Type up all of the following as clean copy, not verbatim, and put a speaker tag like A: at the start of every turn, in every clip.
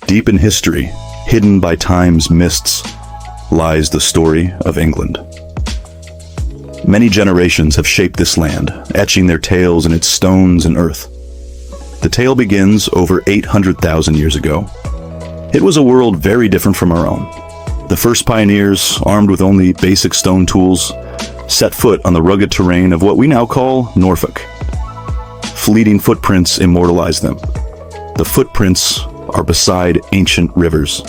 A: Deep in history, hidden by time's mists, lies the story of England. Many generations have shaped this land, etching their tales in its stones and earth. The tale begins over 800,000 years ago. It was a world very different from our own. The first pioneers, armed with only basic stone tools, set foot on the rugged terrain of what we now call Norfolk. Fleeting footprints immortalize them. The footprints are beside ancient rivers.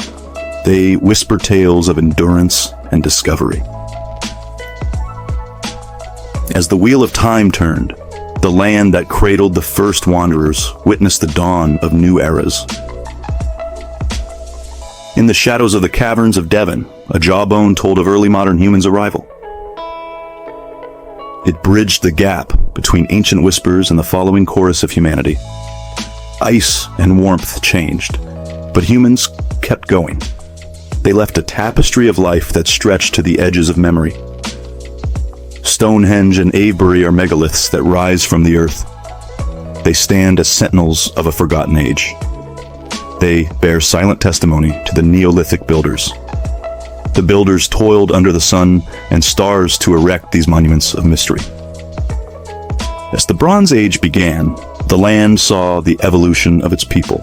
A: They whisper tales of endurance and discovery. As the wheel of time turned, the land that cradled the first wanderers witnessed the dawn of new eras. In the shadows of the caverns of Devon, a jawbone told of early modern humans' arrival. It bridged the gap between ancient whispers and the following chorus of humanity. Ice and warmth changed, but humans kept going. They left a tapestry of life that stretched to the edges of memory. Stonehenge and Avebury are megaliths that rise from the earth. They stand as sentinels of a forgotten age. They bear silent testimony to the Neolithic builders. The builders toiled under the sun and stars to erect these monuments of mystery. As the Bronze Age began, the land saw the evolution of its people.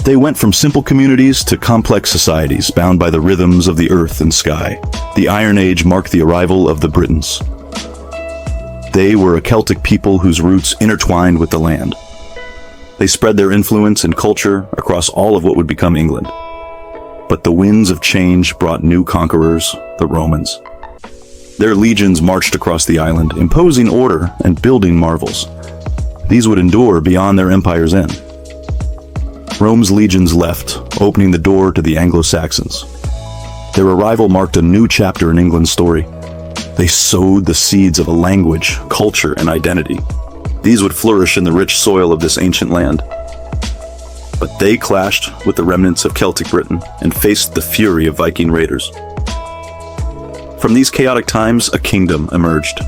A: They went from simple communities to complex societies bound by the rhythms of the earth and sky. The Iron Age marked the arrival of the Britons. They were a Celtic people whose roots intertwined with the land. They spread their influence and culture across all of what would become England. But the winds of change brought new conquerors, the Romans. Their legions marched across the island, imposing order and building marvels. These would endure beyond their empire's end. Rome's legions left, opening the door to the Anglo-Saxons. Their arrival marked a new chapter in England's story. They sowed the seeds of a language, culture, and identity. These would flourish in the rich soil of this ancient land. But they clashed with the remnants of Celtic Britain and faced the fury of Viking raiders. From these chaotic times, a kingdom emerged.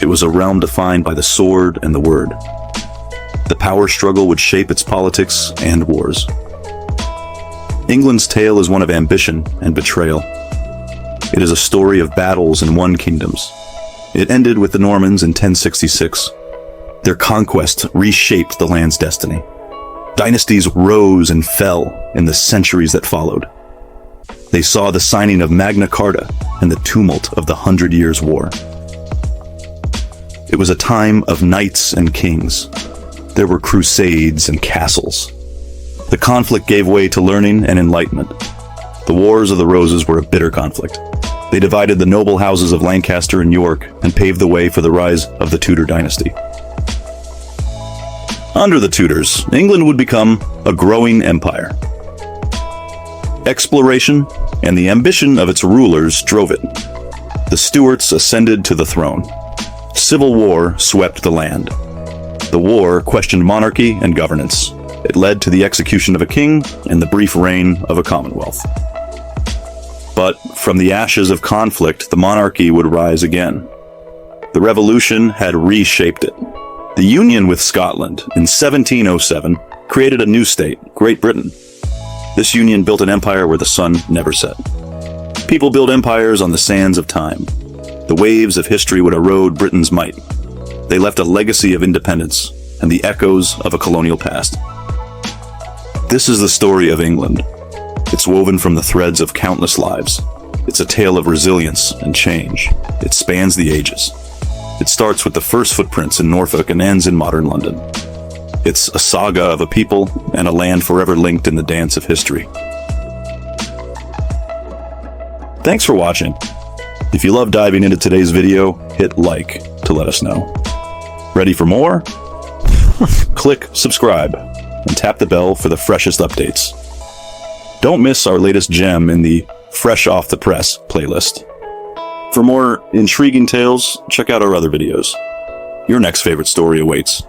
A: It was a realm defined by the sword and the word. The power struggle would shape its politics and wars. England's tale is one of ambition and betrayal. It is a story of battles and won kingdoms. It ended with the Normans in 1066. Their conquest reshaped the land's destiny. Dynasties rose and fell in the centuries that followed. They saw the signing of Magna Carta and the tumult of the 100 Years' War. It was a time of knights and kings. There were crusades and castles. The conflict gave way to learning and enlightenment. The Wars of the Roses were a bitter conflict. They divided the noble houses of Lancaster and York and paved the way for the rise of the Tudor dynasty. Under the Tudors, England would become a growing empire. Exploration and the ambition of its rulers drove it. The Stuarts ascended to the throne. Civil war swept the land. The war questioned monarchy and governance. It led to the execution of a king and the brief reign of a commonwealth. But from the ashes of conflict, the monarchy would rise again. The revolution had reshaped it. The union with Scotland in 1707 created a new state, Great Britain. This union built an empire where the sun never set. People build empires on the sands of time. The waves of history would erode Britain's might. They left a legacy of independence and the echoes of a colonial past. This is the story of England. It's woven from the threads of countless lives. It's a tale of resilience and change. It spans the ages. It starts with the first footprints in Norfolk and ends in modern London. It's a saga of a people and a land forever linked in the dance of history. Thanks for watching. If you love diving into today's video, hit like to let us know. Ready for more? Click subscribe and tap the bell for the freshest updates. Don't miss our latest gem in the Fresh Off the Press playlist. For more intriguing tales, check out our other videos. Your next favorite story awaits.